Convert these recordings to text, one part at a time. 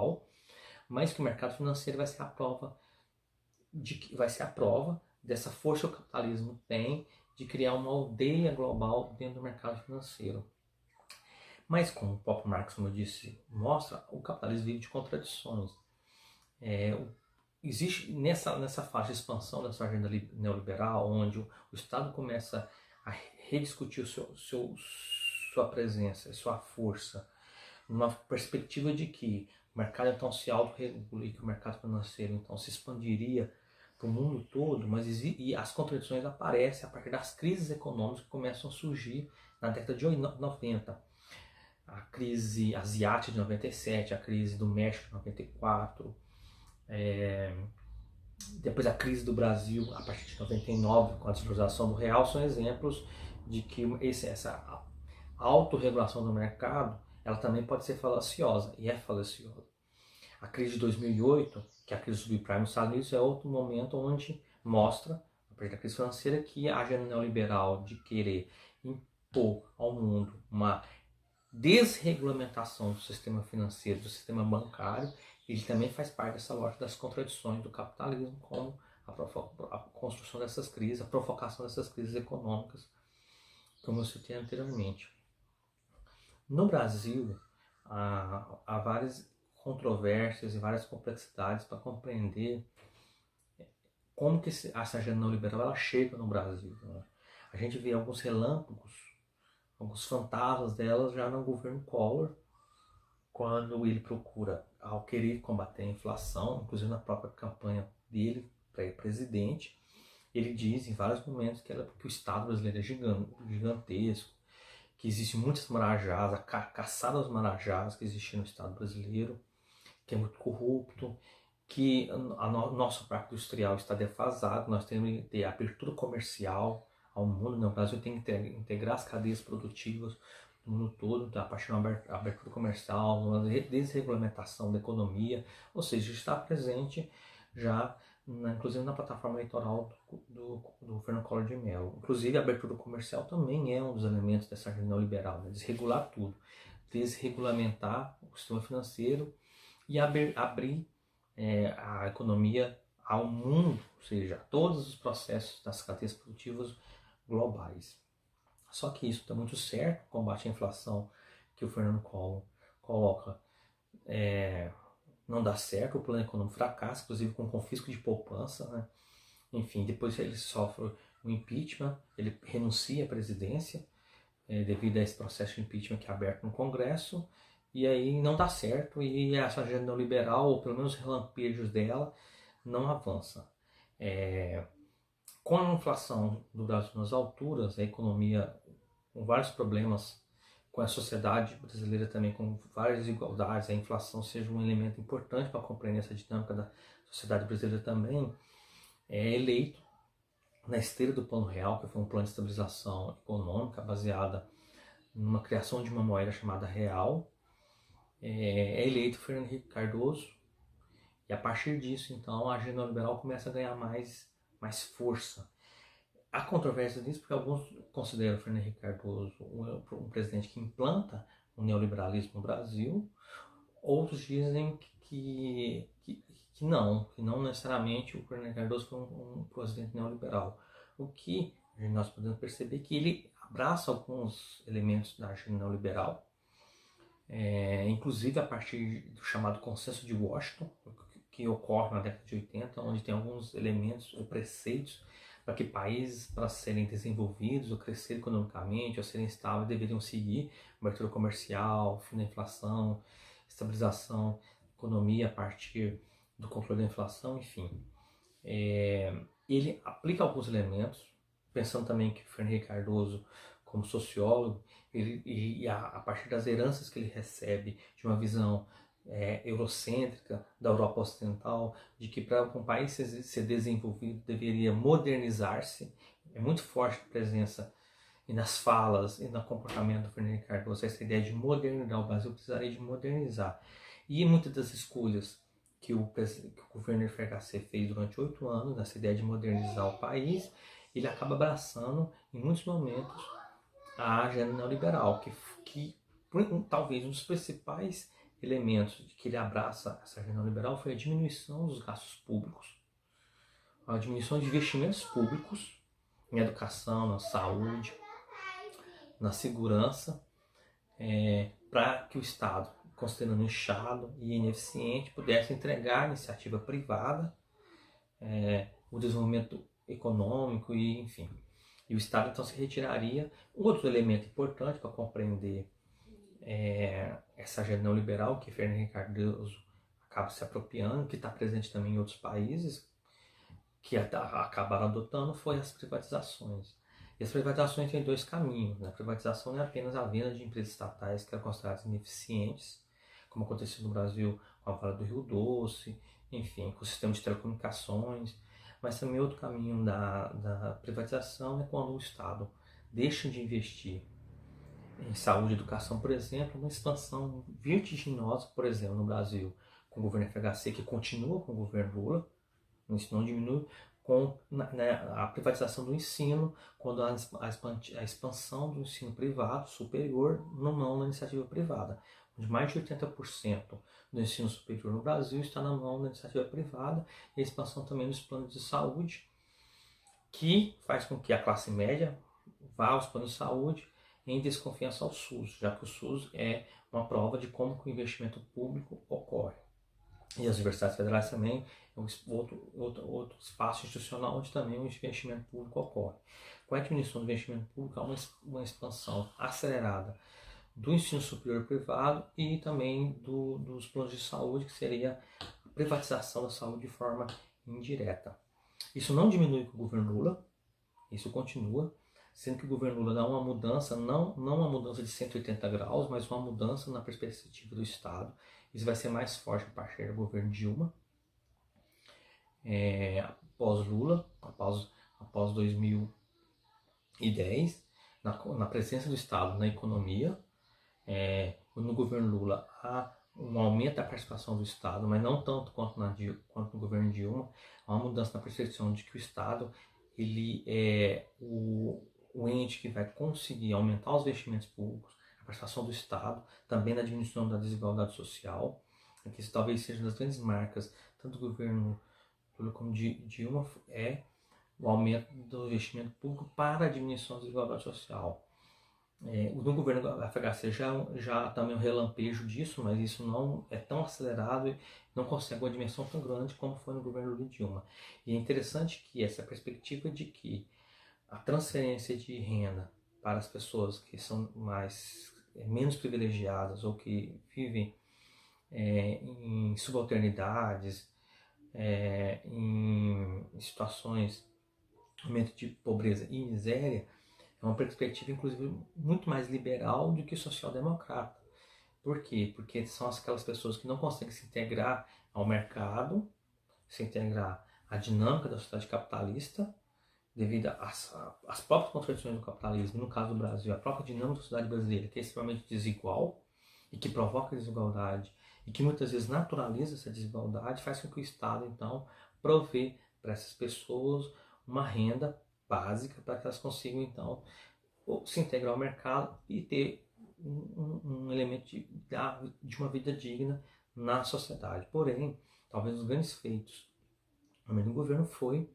global, mas que o mercado financeiro vai ser a prova dessa força que o capitalismo tem de criar uma aldeia global dentro do mercado financeiro. Mas como o próprio Marx, como eu disse, mostra, o capitalismo vive de contradições. Existe nessa fase de expansão dessa agenda neoliberal, onde o Estado começa a rediscutir sua presença, sua força, numa perspectiva de que o mercado então se autorregula e que o mercado financeiro então se expandiria para o mundo todo, e as contradições aparecem a partir das crises econômicas que começam a surgir na década de 90. A crise asiática de 97, a crise do México de 94, depois a crise do Brasil a partir de 99 com a desvalorização do real, são exemplos de que essa autorregulação do mercado ela também pode ser falaciosa, e é falaciosa. A crise de 2008, que é a crise do subprime nos Estados Unidos, é outro momento onde mostra, a partir da crise financeira, que a agenda neoliberal de querer impor ao mundo uma desregulamentação do sistema financeiro, do sistema bancário, ele também faz parte dessa lógica das contradições do capitalismo, como a construção dessas crises, a provocação dessas crises econômicas, como eu citei anteriormente. No Brasil, há várias controvérsias e várias complexidades para compreender como que essa agenda neoliberal ela chega no Brasil. Né? A gente vê alguns relâmpagos, alguns fantasmas delas já no governo Collor, quando ele procura, ao querer combater a inflação, inclusive na própria campanha dele para presidente, ele diz em vários momentos que o Estado brasileiro é gigantesco, que existem muitas marajás, a caçada aos marajás que existe no Estado brasileiro, que é muito corrupto, que nosso parque industrial está defasado, nós temos que ter abertura comercial ao mundo, né? O Brasil tem que integrar as cadeias produtivas do mundo todo, a partir de uma abertura comercial, uma desregulamentação da economia, ou seja, está presente já, inclusive na plataforma eleitoral do governo Collor de Mello. Inclusive a abertura comercial também é um dos elementos dessa agenda neoliberal, né? Desregular tudo, desregulamentar o sistema financeiro e abrir a economia ao mundo, ou seja, a todos os processos das cadeias produtivas globais. Só que isso está muito certo, o combate à inflação que o Fernando Collor coloca não dá certo, o plano econômico fracassa, inclusive com confisco de poupança, né? Enfim, depois ele sofre o impeachment, ele renuncia à presidência devido a esse processo de impeachment que é aberto no Congresso, e aí não dá certo, e essa agenda neoliberal, ou pelo menos os relampejos dela, não avança. Com a inflação do Brasil nas alturas, a economia com vários problemas, com a sociedade brasileira também com várias desigualdades, a inflação seja um elemento importante para compreender essa dinâmica da sociedade brasileira também, é eleito na esteira do Plano Real, que foi um plano de estabilização econômica baseada numa criação de uma moeda chamada real, é eleito Fernando Henrique Cardoso, e a partir disso, então, a agenda neoliberal começa a ganhar mais força. Há controvérsia nisso porque alguns consideram o Fernando Henrique Cardoso um presidente que implanta o neoliberalismo no Brasil, outros dizem que não necessariamente o Fernando Henrique Cardoso foi um presidente neoliberal. O que nós podemos perceber é que ele abraça alguns elementos da agenda neoliberal, inclusive a partir do chamado Consenso de Washington, que ocorre na década de 80, onde tem alguns elementos ou preceitos para que países, para serem desenvolvidos ou crescer economicamente ou serem estáveis, deveriam seguir abertura comercial, fim da inflação, estabilização da economia a partir do controle da inflação, enfim. Ele aplica alguns elementos, pensando também que Fernando Henrique Cardoso, como sociólogo, a partir das heranças que ele recebe de uma visão eurocêntrica da Europa Ocidental, de que para um país ser desenvolvido deveria modernizar-se, é muito forte a presença e nas falas e no comportamento do Fernando Henrique Cardoso essa ideia de modernizar. O Brasil precisaria de modernizar. E muitas das escolhas que o governo FHC fez durante 8 anos, nessa ideia de modernizar o país, ele acaba abraçando, em muitos momentos, a agenda neoliberal, que talvez um dos principais elementos de que ele abraça essa agenda neoliberal foi a diminuição dos gastos públicos, a diminuição de investimentos públicos em educação, na saúde, na segurança, para que o Estado, considerando inchado e ineficiente, pudesse entregar à iniciativa privada o desenvolvimento econômico e, enfim. E o Estado então se retiraria. Outro elemento importante para compreender essa agenda neoliberal que Fernando Henrique Cardoso acaba se apropriando, que está presente também em outros países que acabaram adotando, foi as privatizações. E as privatizações têm dois caminhos. Né? A privatização não é apenas a venda de empresas estatais que eram consideradas ineficientes, como aconteceu no Brasil com a Vale do Rio Doce, enfim, com o sistema de telecomunicações. Mas também outro caminho da privatização é quando o Estado deixa de investir em saúde e educação, por exemplo, uma expansão vertiginosa, por exemplo, no Brasil, com o governo FHC, que continua com o governo Lula, isso não diminui, com a privatização do ensino, quando a expansão do ensino privado superior na mão da iniciativa privada, onde mais de 80% do ensino superior no Brasil está na mão da iniciativa privada, e a expansão também dos planos de saúde, que faz com que a classe média vá aos planos de saúde em desconfiança ao SUS, já que o SUS é uma prova de como que o investimento público ocorre. E as universidades federais também é outro espaço institucional onde também o investimento público ocorre. Com a diminuição do investimento público, há uma expansão acelerada do ensino superior privado e também dos planos de saúde, que seria a privatização da saúde de forma indireta. Isso não diminui com o governo Lula, isso continua, sendo que o governo Lula dá uma mudança, não uma mudança de 180 graus, mas uma mudança na perspectiva do Estado. Isso vai ser mais forte a partir do governo Dilma, após Lula, após 2010, na presença do Estado na economia. No governo Lula há um aumento da participação do Estado, mas não tanto quanto no governo Dilma. Há uma mudança na percepção de que o Estado ele é o ente que vai conseguir aumentar os investimentos públicos, a participação do Estado, também na diminuição da desigualdade social, que isso talvez seja uma das grandes marcas, tanto do governo Lula como de Dilma, o aumento do investimento público para a diminuição da desigualdade social. No governo da FHC já também um relampejo disso, mas isso não é tão acelerado e não consegue uma dimensão tão grande como foi no governo Lula e Dilma. E é interessante que essa perspectiva de que a transferência de renda para as pessoas que são menos privilegiadas ou que vivem em subalternidades, em situações de pobreza e miséria, é uma perspectiva, inclusive, muito mais liberal do que social-democrata. Por quê? Porque são aquelas pessoas que não conseguem se integrar ao mercado, se integrar à dinâmica da sociedade capitalista, devido às próprias contradições do capitalismo, no caso do Brasil, a própria dinâmica da sociedade brasileira, que é extremamente desigual e que provoca desigualdade e que muitas vezes naturaliza essa desigualdade, faz com que o Estado, então, provê para essas pessoas uma renda básica para que elas consigam, então, se integrar ao mercado e ter um elemento de uma vida digna na sociedade. Porém, talvez os grandes feitos também do governo foi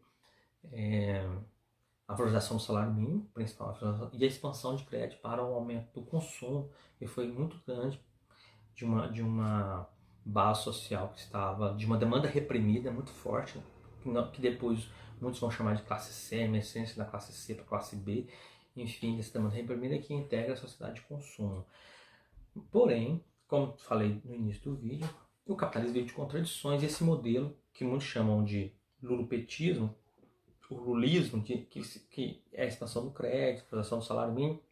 a valorização do salário mínimo, principal, e a expansão de crédito para o aumento do consumo, que foi muito grande, de uma base social que estava, de uma demanda reprimida muito forte, que depois muitos vão chamar de classe C, a emergência da classe C para a classe B, enfim, essa demanda reprimida que integra a sociedade de consumo. Porém, como falei no início do vídeo, o capitalismo veio de contradições, e esse modelo, que muitos chamam de lulopetismo, o lulismo, que é a expansão do crédito, a expansão do salário mínimo,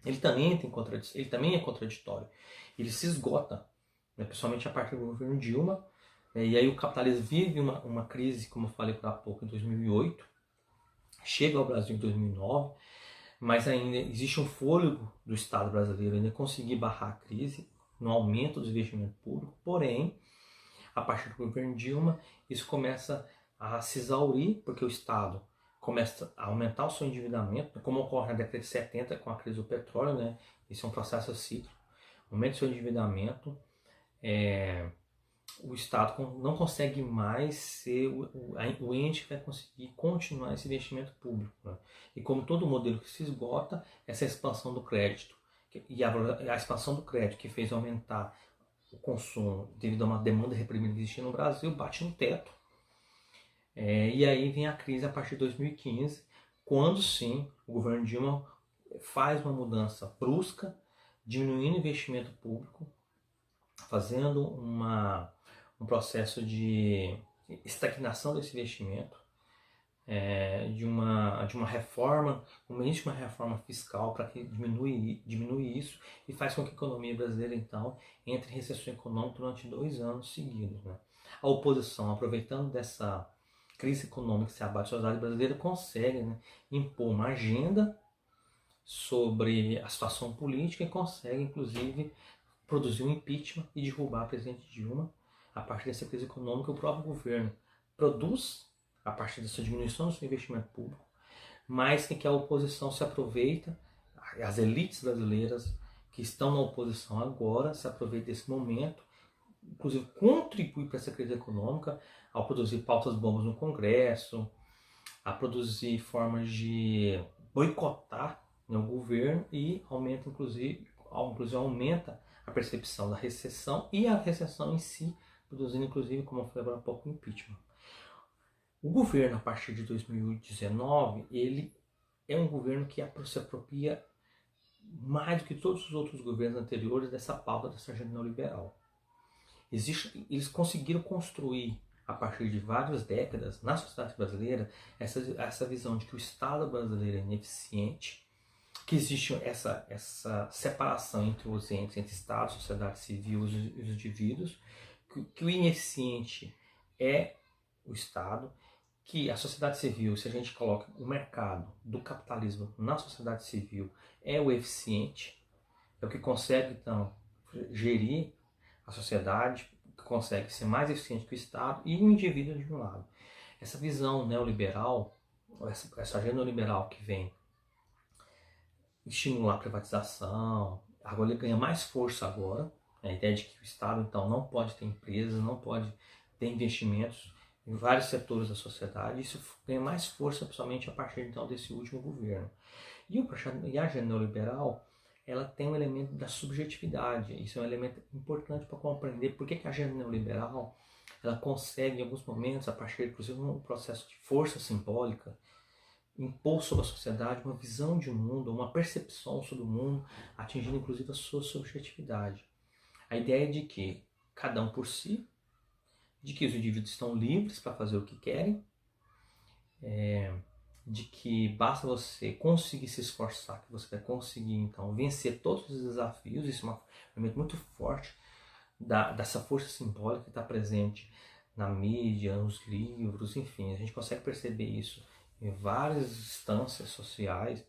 ele também é contraditório. Ele se esgota, né, principalmente a partir do governo Dilma, e aí o capitalismo vive uma crise, como eu falei por há pouco, em 2008, chega ao Brasil em 2009, mas ainda existe um fôlego do Estado brasileiro ainda conseguir barrar a crise no aumento do investimento público. Porém, a partir do governo Dilma, isso começa a se exaurir, porque o Estado começa a aumentar o seu endividamento, como ocorre na década de 70 com a crise do petróleo, né? Isso é um processo cíclico. Aumenta o seu endividamento, o Estado não consegue mais ser o ente que vai conseguir continuar esse investimento público, né? E como todo modelo que se esgota, essa expansão do crédito e a expansão do crédito que fez aumentar o consumo devido a uma demanda reprimida que existia no Brasil bate no teto. E aí vem a crise a partir de 2015, quando sim o governo Dilma faz uma mudança brusca, diminuindo o investimento público, fazendo um processo de estagnação desse investimento, de uma reforma, uma reforma fiscal para que diminui isso e faz com que a economia brasileira, então, entre em recessão econômica durante 2 anos seguidos, né? A oposição, aproveitando dessa crise econômica que se abate na sociedade brasileira, consegue, né, impor uma agenda sobre a situação política e consegue, inclusive, produzir um impeachment e derrubar a presidente Dilma. A partir dessa crise econômica, o próprio governo produz, a partir dessa diminuição do seu investimento público, mas que a oposição se aproveita, as elites brasileiras que estão na oposição agora se aproveitam desse momento, inclusive contribui para essa crise econômica ao produzir pautas bombas no Congresso, a produzir formas de boicotar, né, o governo e aumenta, inclusive aumenta a percepção da recessão e a recessão em si, produzindo inclusive, como eu falei agora há pouco, impeachment. O governo, a partir de 2019, ele é um governo que se apropria mais do que todos os outros governos anteriores dessa pauta, dessa agenda neoliberal. Eles conseguiram construir, a partir de várias décadas, na sociedade brasileira, essa visão de que o Estado brasileiro é ineficiente, que existe essa separação entre os entes, entre Estado, sociedade civil e os indivíduos, que o ineficiente é o Estado, que a sociedade civil, se a gente coloca o mercado do capitalismo na sociedade civil, é o eficiente, é o que consegue, então, gerir a sociedade, que consegue ser mais eficiente que o Estado e o indivíduo de um lado. Essa visão neoliberal, essa agenda neoliberal que vem estimular a privatização, agora ele ganha mais força agora, a ideia de que o Estado, então, não pode ter empresas, não pode ter investimentos em vários setores da sociedade, isso ganha mais força, principalmente a partir, então, desse último governo. E a agenda neoliberal, ela tem um elemento da subjetividade. Isso é um elemento importante para compreender por que a agenda neoliberal ela consegue, em alguns momentos, a partir, inclusive, de um processo de força simbólica, impor sobre a sociedade uma visão de mundo, uma percepção sobre o mundo, atingindo, inclusive, a sua subjetividade. A ideia de que cada um por si, de que os indivíduos estão livres para fazer o que querem, de que basta você conseguir se esforçar, que você vai conseguir, então, vencer todos os desafios. Isso é um elemento muito forte dessa força simbólica que está presente na mídia, nos livros, enfim. A gente consegue perceber isso em várias instâncias sociais,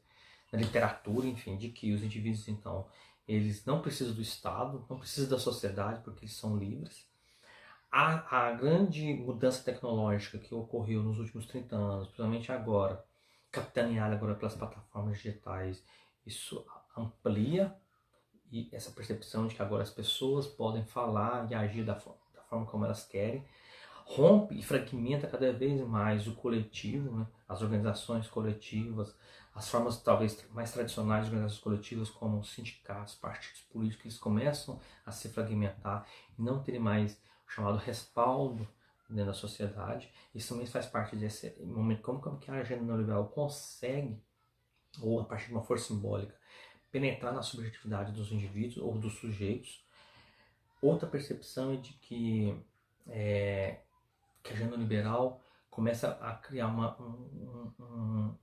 na literatura, enfim, de que os indivíduos, então, eles não precisam do Estado, não precisam da sociedade, porque eles são livres. A grande mudança tecnológica que ocorreu nos últimos 30 anos, principalmente agora, capitaneada agora pelas plataformas digitais, isso amplia essa percepção de que agora as pessoas podem falar e agir da forma como elas querem, rompe e fragmenta cada vez mais o coletivo, né? As organizações coletivas, as formas talvez mais tradicionais de organizações coletivas, como sindicatos, partidos políticos, eles começam a se fragmentar e não terem mais o chamado respaldo dentro da sociedade. Isso também faz parte desse momento, como que a agenda neoliberal consegue, ou a partir de uma força simbólica, penetrar na subjetividade dos indivíduos ou dos sujeitos. Outra percepção é de que a agenda liberal começa a criar um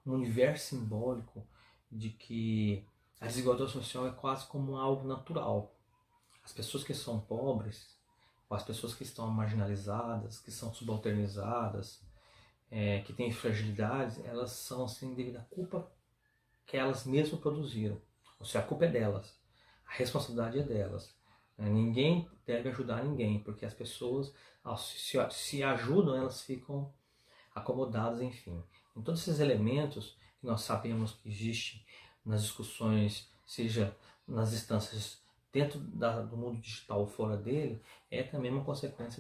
universo simbólico de que a desigualdade social é quase como algo natural. As pessoas que são pobres, ou as pessoas que estão marginalizadas, que são subalternizadas, que têm fragilidades, elas são assim devido à culpa que elas mesmas produziram. Ou seja, a culpa é delas, a responsabilidade é delas. Ninguém deve ajudar ninguém, porque as pessoas, ao se ajudam, elas ficam acomodadas, enfim. Em todos esses elementos que nós sabemos que existem nas discussões, seja nas instâncias dentro do mundo digital ou fora dele, é também uma consequência